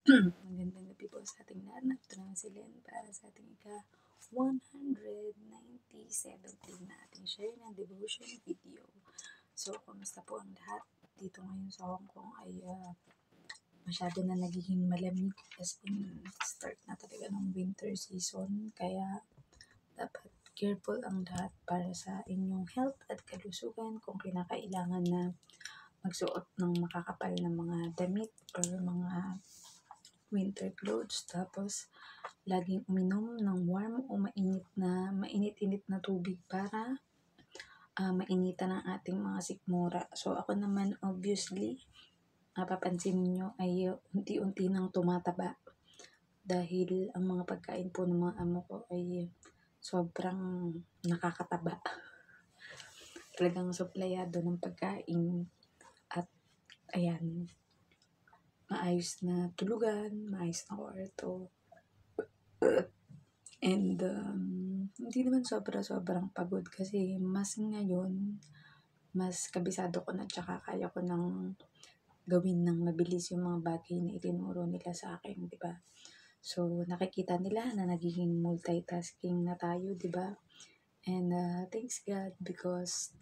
Magandang gabi po sa ating lahat. Narito naman si Len para sa ating ika-197 na ating share ng devotion video. So, kumusta po ang lahat? Dito ngayon sa Hong Kong ay masyado na nagiging malamig, as in start na talaga ng winter season. Kaya dapat careful ang lahat para sa inyong health at kalusugan kung kinakailangan na magsuot ng makakapal na mga damit or mga winter clothes. Tapos laging uminom ng warm o mainit-init na tubig para mainitan ang ating mga sikmura. So ako naman obviously, mapapansin niyo ay unti-unti nang tumataba dahil ang mga pagkain po ng mga amo ko ay sobrang nakakataba. Talagang suplayado ng pagkain at ayan, maayos na tulugan, maayos na kwarto. And hindi naman sobrang pagod kasi mas ngayon, mas kabisado ko na tsaka kaya ko nang gawin ng mabilis yung mga bagay na itinuro nila sa akin, di ba? So, nakikita nila na nagiging multitasking na tayo, di ba? And thanks God because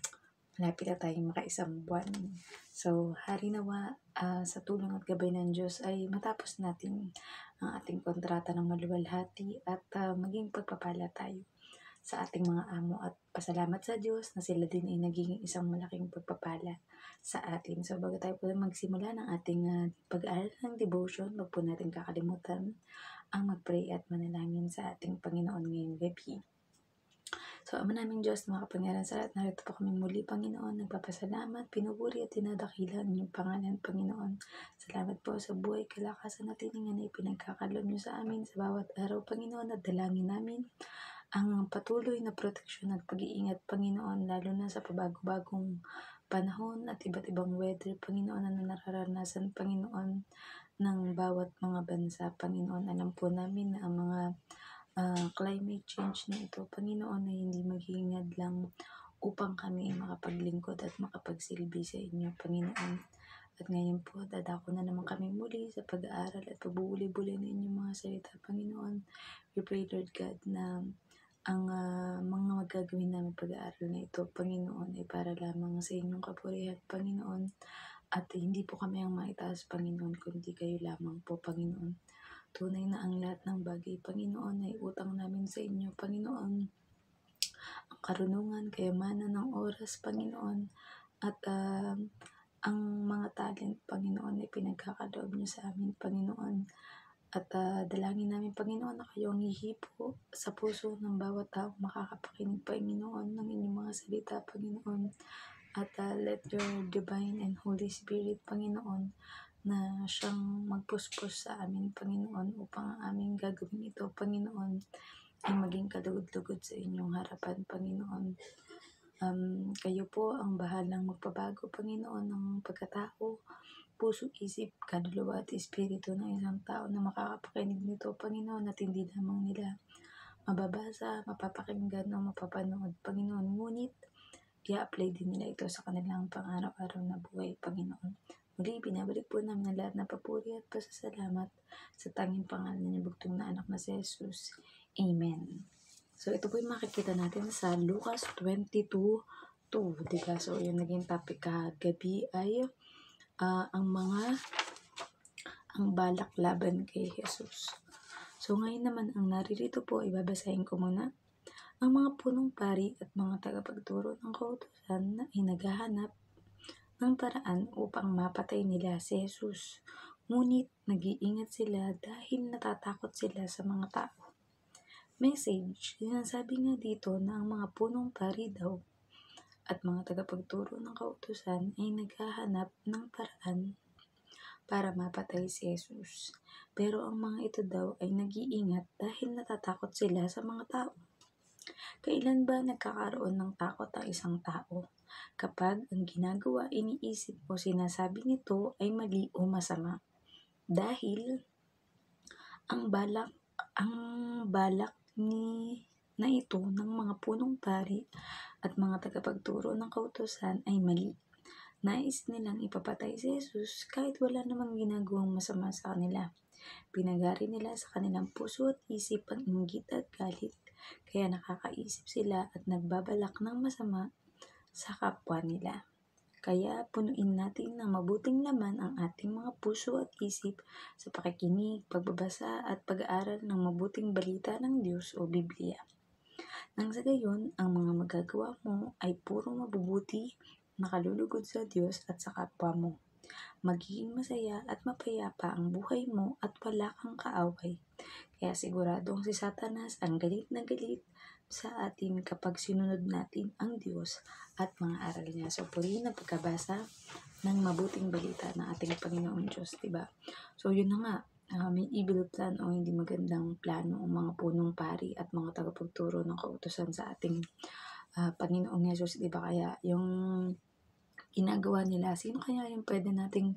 malapit na tayong makaisang buwan. So, hari nawa sa tulong at gabay ng Diyos ay matapos natin ang ating kontrata ng maluwalhati at maging pagpapala tayo sa ating mga amo at pasalamat sa Diyos na sila din ay naging isang malaking pagpapala sa atin. So, bago tayo po magsimula ng ating pag-aaral ng devotion, wag po natin kakalimutan ang mag-pray at manalangin sa ating Panginoon ngayong gabi. So, Ama naming Diyos, na makapangyarihan sa lahat, narito po kami muli, Panginoon, nagpapasalamat, pinupuri at dinadakilan ang inyong pangalan, Panginoon. Salamat po sa buhay, kalakasan at tiningan na ipinagkakalob niyo sa amin sa bawat araw, Panginoon, at dalangin namin ang patuloy na proteksyon at pag-iingat, Panginoon, lalo na sa pabago-bagong panahon at iba't ibang weather, Panginoon, na nararanasan, Panginoon, ng bawat mga bansa, Panginoon. Alam po namin na ang mga climate change na ito, Panginoon, ay hindi magiging hadlang upang kami makapaglingkod at makapagsilbi sa inyo, Panginoon. At ngayon po, dadako na naman kami muli sa pag-aaral at pagbubuli-buli ng inyong mga salita, Panginoon. We pray, Lord God, na ang mga magagawin namin pag-aaral na ito, Panginoon, ay para lamang sa inyong kapurihan, Panginoon. At hindi po kami ang maitaas, Panginoon, kundi kayo lamang po, Panginoon. Tunay na ang lahat ng bagay, Panginoon, ay utang namin sa inyo, Panginoon. Ang karunungan, kayamanan ng oras, Panginoon, at ang mga talent, Panginoon, ay pinagkakaloob niyo sa amin, Panginoon. At dalangin namin, Panginoon, na kayo ang hihipo sa puso ng bawat tao makakapakinig, Panginoon, ng inyong mga salita, Panginoon. At let your divine and Holy Spirit, Panginoon, na siyang magpuspos sa amin, Panginoon, upang ang aming gagawin ito, Panginoon, ay maging kalugod-lugod sa inyong harapan, Panginoon. Kayo po ang bahalang magpabago, Panginoon, ng pagkatao, puso, isip, kaluluwa at espiritu ng isang tao na makakapakinig nito, Panginoon, at hindi lamang nila mababasa, mapapakinggan o mapapanood, Panginoon, ngunit i-apply din nila ito sa kanilang pang-araw-araw na buhay, Panginoon. Muli, binabalik po namin ang lahat ng papuri at pasasalamat sa tanging pangalan ng bugtong na anak na si Jesus. Amen. So, ito po yung makikita natin sa Lucas 22:2, diba? So, yung naging topic kagabi ay ang balak laban kay Jesus. So, ngayon naman, ang naririto po, ibabasahin ko muna. Ang mga punong pari at mga tagapagturo ng kautusan ay naghahanap ng paraan upang mapatay nila si Jesus. Ngunit nag-iingat sila dahil natatakot sila sa mga tao. Message, sinasabi nga dito na ang mga punong pari daw at mga tagapagturo ng kautusan ay naghahanap ng paraan para mapatay si Jesus. Pero ang mga ito daw ay nag-iingat dahil natatakot sila sa mga tao. Kailan ba nagkakaroon ng takot ang isang tao? Kapag ang ginagawa, iniisip o sinasabi nito ay mali o masama. Dahil ang balak na ito ng mga punong pari at mga tagapagturo ng kautusan ay mali. Nais nilang ipapatay si Jesus kahit wala namang ginagawang masama sa kanila. Pinagari nila sa kanilang puso at isip ang inggit at galit, kaya nakakaisip sila at nagbabalak ng masama sa kapwa nila. Kaya punuin natin ng mabuting laman ang ating mga puso at isip sa pakikinig, pagbabasa at pag-aaral ng mabuting balita ng Diyos o Biblia. Nang sa gayon, ang mga magagawa mo ay puro mabubuti, nakalulugod sa Diyos at sa kapwa mo. Magiging masaya at mapayapa ang buhay mo at wala kang kaaway. Kaya siguradong si Satanas ang galit na galit sa atin kapag sinunod natin ang Diyos at mga aral niya. So, puri na pagkabasa ng mabuting balita ng ating Panginoong Diyos, diba? So, yun na nga, may evil plan o hindi magandang plano ang mga punong pari at mga tagapagturo ng kautusan sa ating Panginoong Yesus, diba? Kaya yung ginagawa nila, sino kaya yung pwede nating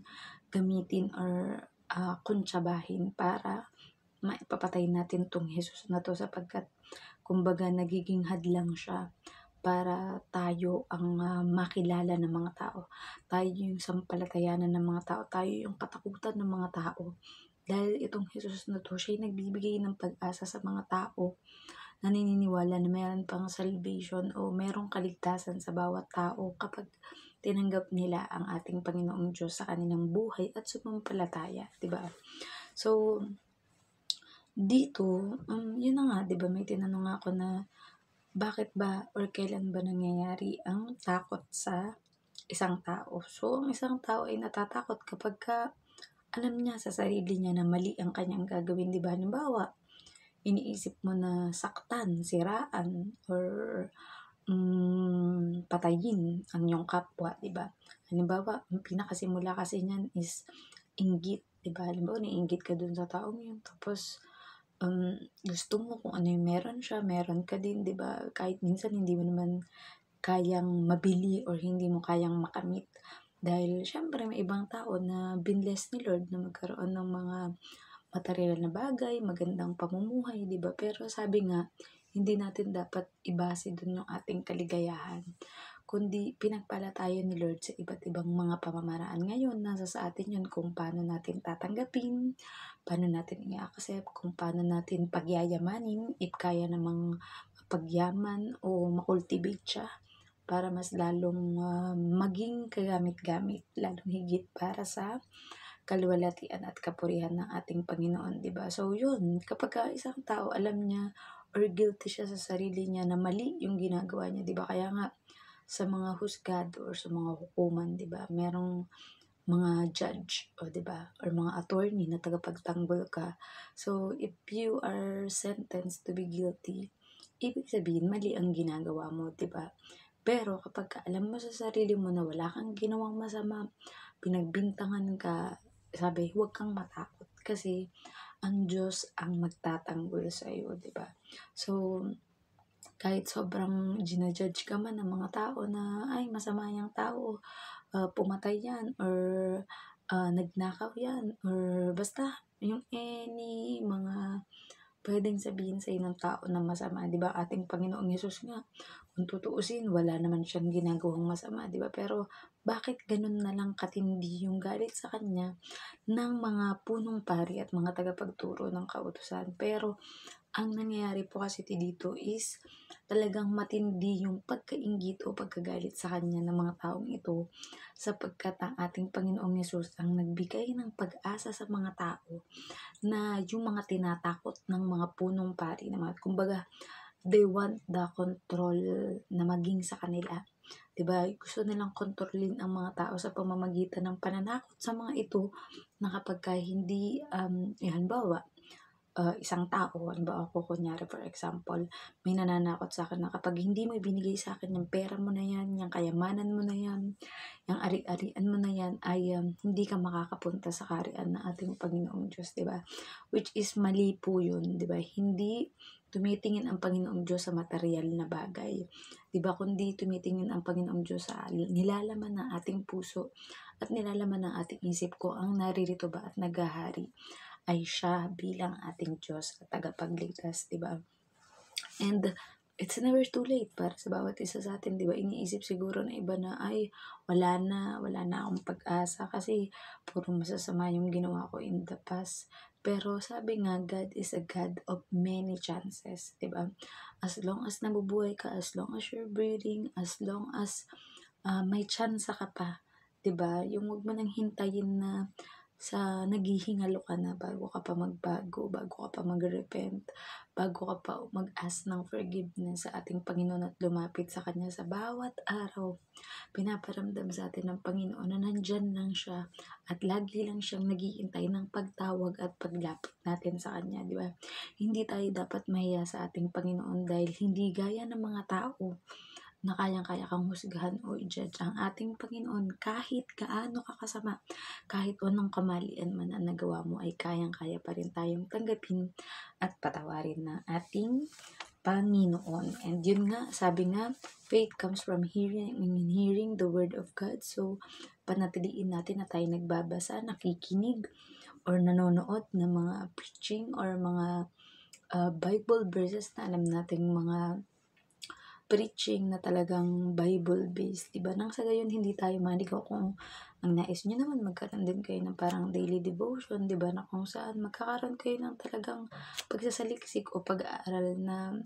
gamitin or kuntsabahin para maipapatay natin tong Jesus na to, sapagkat kumbaga nagiging hadlang siya para tayo ang makilala ng mga tao. Tayo yung sampalatayanan ng mga tao. Tayo yung katakutan ng mga tao. Dahil itong Jesus na to, siya yung nagbibigay ng pag-asa sa mga tao na naniniwala na mayroon pang salvation o mayroong kaligtasan sa bawat tao kapag tinanggap nila ang ating Panginoong Diyos sa kanilang buhay at sumampalataya, diba? So, dito, yun na nga, diba, may tinanong ako na bakit ba or kailan ba nangyayari ang takot sa isang tao. So, ang isang tao ay natatakot kapag alam niya sa sarili niya na mali ang kanyang gagawin, diba? Halimbawa, iniisip mo na saktan, siraan, or patayin ang iyong kapwa, diba? Halimbawa, ang pinakasimula kasi niyan is inggit, diba? Halimbawa, naiinggit ka dun sa taong yun, tapos gusto mo kung ano yung meron siya, meron ka din, diba? Kahit minsan hindi mo naman kayang mabili or hindi mo kayang makamit. Dahil syempre may ibang tao na binless ni Lord na magkaroon ng mga material na bagay, magandang pamumuhay, diba? Pero sabi nga, hindi natin dapat ibase dun yung ating kaligayahan, kundi pinagpala tayo ni Lord sa iba't ibang mga pamamaraan. Ngayon, nasa sa atin yun kung paano natin tatanggapin, paano natin i-accept, kung paano natin pagyayamanin, if kaya namang pagyaman o makultivate siya para mas lalong maging kagamit-gamit, lalong higit para sa kaluwalhatian at kapurihan ng ating Panginoon, diba? So, yun, kapag isang tao alam niya or guilty siya sa sarili niya na mali yung ginagawa niya, diba? Kaya nga, sa mga husgado or sa mga hukuman, 'di ba? Merong mga judge, o 'di ba? Or mga attorney na tagapagtanggol ka. So, if you are sentenced to be guilty, ibig sabihin mali ang ginagawa mo, 'di ba? Pero kapag alam mo sa sarili mo na wala kang ginawang masama, pinagbintangan ka, sabi, huwag kang matakot kasi ang Diyos ang magtatanggol sa iyo, 'di ba? So, kahit sobrang ginajudge ka man ng mga tao na, ay, masama yung tao, pumatay yan, or nagnakaw yan, or basta, yung any mga pwedeng sabihin sa ng tao na masama, di ba? Ating Panginoong Yesus nga, kung tutuusin, wala naman siyang ginagawang masama, di ba? Pero, bakit ganun na lang katindi yung galit sa kanya ng mga punong pari at mga tagapagturo ng kautusan? Pero, ang nangyayari po kasi dito is talagang matindi yung pagkainggit o pagkagalit sa kanya ng mga taong ito, sapagkat ang ating Panginoong Yesus ang nagbigay ng pag-asa sa mga tao na yung mga tinatakot ng mga punong pari naman. Kumbaga, they want the control na maging sa kanila. Diba? Gusto nilang kontrolin ang mga tao sa pamamagitan ng pananakot sa mga ito na kapag hindi, halimbawa, isang tao, halimbawa ako, kunyari for example, may nananakot sa akin na kapag hindi mo ibinigay sa akin yung pera mo na yan, yung kayamanan mo na yan, yung ari-arian mo na yan, ay hindi ka makakapunta sa kaharian ng ating Panginoong Diyos, diba? Which is mali po yun, diba? Hindi tumitingin ang Panginoong Diyos sa material na bagay, diba? Kundi tumitingin ang Panginoong Diyos sa nilalaman ng ating puso at nilalaman ng ating isip ko ang naririto ba at naghahari ay siya bilang ating Diyos at tagapagligtas, diba? And it's never too late para sa bawat isa sa atin, 'di ba? Iniisip siguro ng iba na, "Ay, wala na akong pag-asa kasi puro masasama yung ginawa ko in the past." Pero sabi nga, God is a God of many chances, 'di ba? As long as nabubuhay ka, as long as you're breathing, as long as may tsansa ka pa, 'di ba? Yung wag mo nang hintayin na sa naghihingalo ka na bago ka pa magbago, bago ka pa mag-repent, bago ka pa mag-ask ng forgiveness sa ating Panginoon at lumapit sa Kanya sa bawat araw. Pinaparamdam sa atin ng Panginoon na nandyan lang siya at lagi lang siyang naghihintay ng pagtawag at paglapit natin sa Kanya, di ba? Hindi tayo dapat mahiya sa ating Panginoon dahil hindi gaya ng mga tao na kayang-kaya kang husgahan o i-judge ang ating Panginoon kahit gaano kakasama, kahit anong kamalian man ang nagawa mo ay kayang-kaya pa rin tayong tanggapin at patawarin ng ating Panginoon. And yun nga, sabi nga, faith comes from hearing and hearing the word of God. So, panatiliin natin na tayo nagbabasa, nakikinig, or nanonood ng mga preaching or mga Bible verses na alam nating mga preaching na talagang Bible-based, diba? Nang sa gayon, hindi tayo maligaw kung ang nais nyo naman, magkaroon din kayo ng parang daily devotion, diba? Na kung saan magkakaroon kayo ng talagang pagsasaliksik o pag-aaral na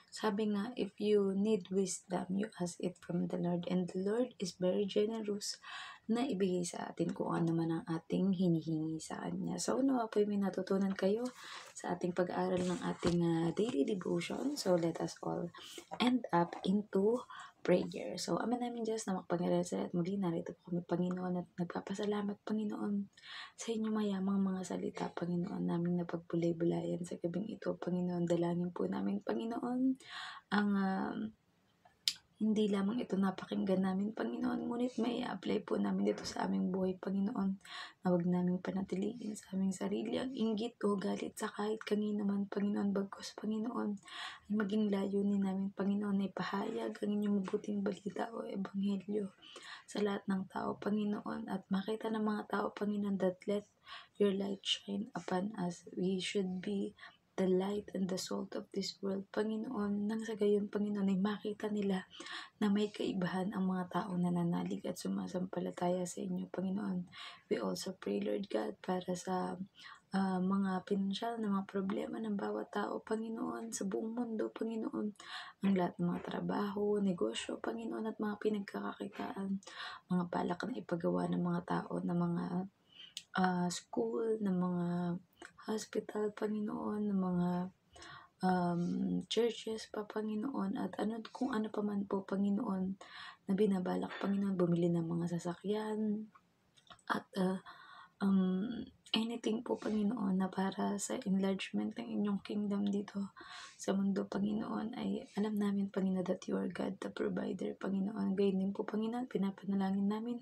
sabi nga, if you need wisdom, you ask it from the Lord. And the Lord is very generous na ibigay sa atin kung ano man ang ating hinihingi sa Kanya. So, nawa po may natutunan kayo sa ating pag-aaral ng ating daily devotion. So, let us all end up into prayer. So, Ama namin Diyos na makapangyarihan sa lahat, muli narito po kami, Panginoon, at nagpapasalamat, Panginoon, sa inyong mayamang mga salita, Panginoon, namin na pagpulay-bulayan sa gabing ito, Panginoon. Dalangin po namin, Panginoon, ang hindi lamang ito napakinggan namin, Panginoon, ngunit may apply po namin dito sa aming buhay, Panginoon, na huwag namin panatiliin sa aming sarili ang inggit o galit sa kahit kanino man, Panginoon, bagkus, Panginoon, ay maging layunin namin, Panginoon, ay pahayag ang inyong mabuting balita o ebanghelyo sa lahat ng tao, Panginoon, at makita ng mga tao, Panginoon, that let your light shine upon us. We should be the light and the salt of this world, Panginoon, nang sa gayon, Panginoon, ay makita nila na may kaibahan ang mga tao na nanalig at sumasampalataya sa inyo, Panginoon. We also pray, Lord God, para sa mga pinansyal na mga problema ng bawat tao, Panginoon, sa buong mundo, Panginoon, ang lahat ng mga trabaho, negosyo, Panginoon, at mga pinagkakakitaan, mga balak na ipagawa ng mga tao, ng mga school, ng mga hospital, Panginoon, ng mga churches pa, Panginoon, at kung ano pa man po, Panginoon, na binabalak, Panginoon, bumili ng mga sasakyan, at anything po, Panginoon, na para sa enlargement ng inyong kingdom dito sa mundo, Panginoon, ay alam namin, Panginoon, that you are God, the provider, Panginoon. Gayon din po, Panginoon, pinapanalangin namin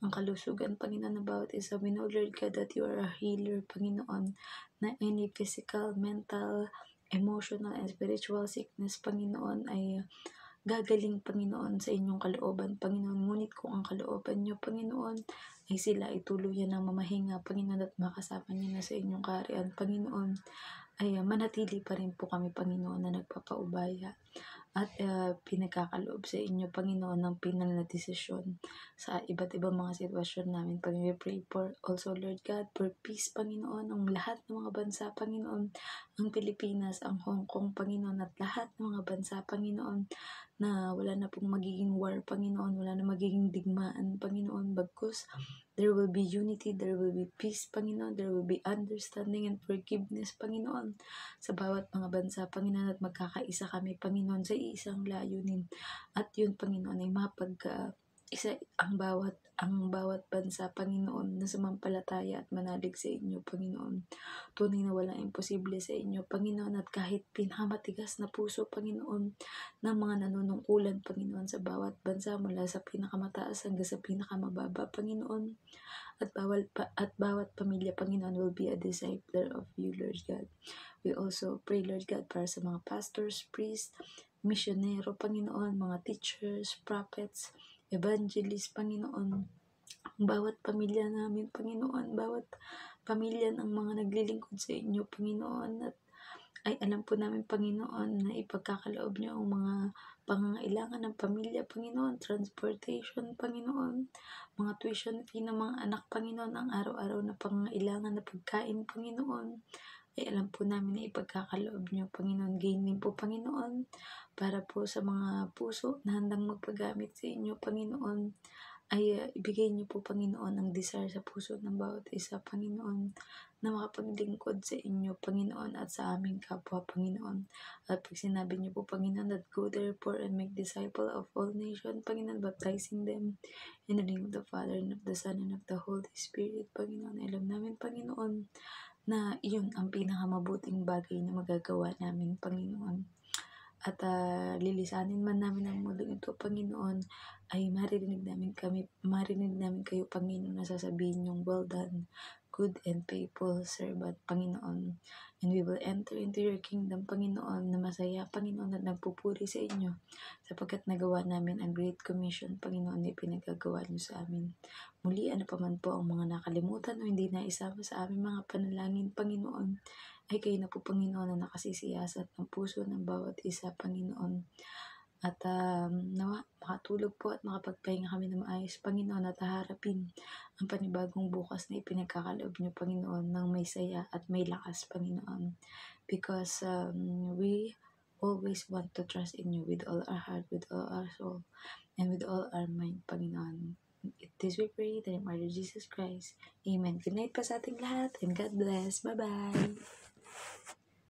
ang kalusugan, Panginoon, ng bawat isa. We know, Lord God, that you are a healer, Panginoon, na any physical, mental, emotional, and spiritual sickness, Panginoon, ay gagaling, Panginoon, sa inyong kalooban, Panginoon. Ngunit kung ang kalooban nyo, Panginoon, ay sila ay tuluyan ng mamahinga, Panginoon, at makasama nyo na sa inyong kaharian, Panginoon, ay manatili pa rin po kami, Panginoon, na nagpapaubaya at pinagkakaloob sa inyo, Panginoon, ng pinal na desisyon sa iba't ibang mga sitwasyon namin. Panginoon, we pray for also, Lord God, for peace, Panginoon, ang lahat ng mga bansa, Panginoon, ang Pilipinas, ang Hong Kong, Panginoon, at lahat ng mga bansa, Panginoon, na wala na pong magiging war, Panginoon, wala na magiging digmaan, Panginoon, bagkus there will be unity, there will be peace, Panginoon, there will be understanding and forgiveness, Panginoon, sa bawat mga bansa, Panginoon, at magkakaisa kami, Panginoon, sa isang layunin. At yun, Panginoon, ay isa ang bawat bansa, Panginoon, na sumampalataya at manalig sa inyo, Panginoon. Tunay na walang imposible sa inyo, Panginoon, at kahit pinakamatigas na puso, Panginoon, ng mga nanunungkulan, Panginoon, sa bawat bansa, mula sa pinakamataas hanggang sa pinakamababa, Panginoon, at bawat pamilya, Panginoon, will be a discipler of you, Lord God. We also pray, Lord God, para sa mga pastors, priests, misyonero, Panginoon, mga teachers, prophets, evangelists, Panginoon, ang bawat pamilya namin, Panginoon, bawat pamilya ng mga naglilingkod sa inyo, Panginoon, at ay alam po namin, Panginoon, na ipagkakaloob niyo ang mga pangangailangan ng pamilya, Panginoon, transportation, Panginoon, mga tuition fee ng mga anak, Panginoon, ang araw-araw na pangangailangan na pagkain, Panginoon, ay alam po namin na ipagkakaloob niyo, Panginoon. Gain din po, Panginoon, para po sa mga puso na handang magpagamit sa inyo, Panginoon, ay ibigay niyo po, Panginoon, ang desire sa puso ng bawat isa, Panginoon, na makapaglingkod sa inyo, Panginoon, at sa aming kapwa, Panginoon. At pag sinabi niyo po, Panginoon, that go therefore and make disciple of all nations, Panginoon, baptizing them in the name of the Father, and of the Son, and of the Holy Spirit, Panginoon. Alam namin, Panginoon, na iyon ang pinakamabuting bagay na magagawa namin, Panginoon. At lilisanin man namin ang mundong ito, Panginoon, ay marinig namin kayo, Panginoon, na sasabihin yung well done, good and faithful servant, Panginoon. And we will enter into your kingdom, Panginoon, na masaya, Panginoon, at nagpupuri sa inyo, sapagkat nagawa namin ang Great Commission, Panginoon, na pinagagawa niyo sa amin. Muli, ano pa man po ang mga nakalimutan o hindi na isama sa aming mga panalangin, Panginoon, ay kayo na po, Panginoon, na nakasisiyasat ng puso ng bawat isa, Panginoon. At nawa, makatulog po at makapagpahinga kami ng maayos, Panginoon, at haharapin ang panibagong bukas na ipinagkakaloob niyo, Panginoon, ng may saya at may lakas, Panginoon. Because we always want to trust in you with all our heart, with all our soul, and with all our mind, Panginoon. This we pray in the name of Jesus Christ. Amen. Good night pa sa ating lahat, and God bless. Bye-bye.